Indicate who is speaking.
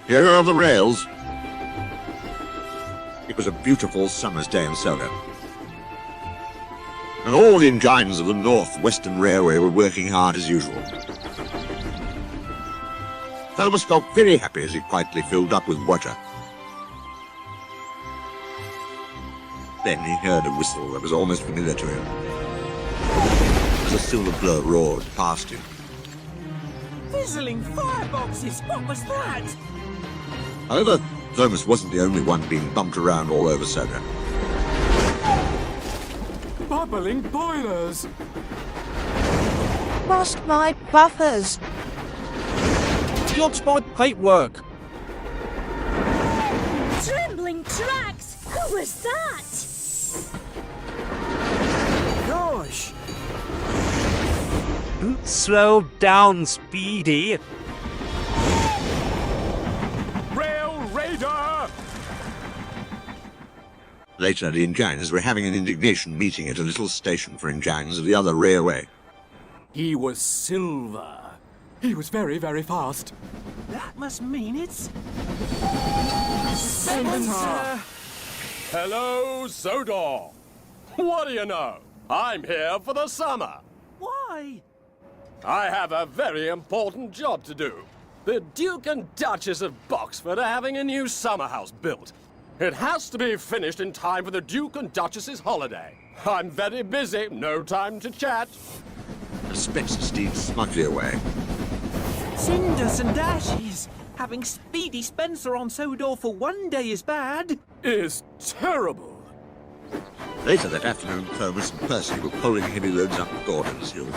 Speaker 1: Here are the rails. It was a beautiful summer's day in Soho. And all the engines of the North Western Railway were working hard as usual. Thomas felt very happy as he quietly filled up with water. Then he heard a whistle that was almost familiar to him, as a silver blur roared past him.
Speaker 2: Fizzling fireboxes! What was that?
Speaker 1: However, Thomas wasn't the only one being bumped around all over Soho.
Speaker 3: Bubbling boilers!
Speaker 4: Lost my buffers.
Speaker 5: Lost my paintwork.
Speaker 6: Trembling tracks! Who was that?
Speaker 2: Gosh!
Speaker 5: Slow down, Speedy.
Speaker 3: Rail Raider!
Speaker 1: Later, the engines were having an indignation meeting at a little station for engines of the other railway.
Speaker 3: He was silver. He was very, very fast.
Speaker 2: That must mean it's...
Speaker 3: Spencer! Hello, Sodor. What do you know? I'm here for the summer.
Speaker 2: Why?
Speaker 3: I have a very important job to do. The Duke and Duchess of Boxford are having a new summer house built. It has to be finished in time for the Duke and Duchess's holiday. I'm very busy, no time to chat.
Speaker 1: Spencer steamed smugly away.
Speaker 2: Cinders and ashes! Having Speedy Spencer on Sodor for one day is bad.
Speaker 3: Is terrible.
Speaker 1: Later that afternoon, Thomas and Percy were pulling heavy loads up Gordon's Hill.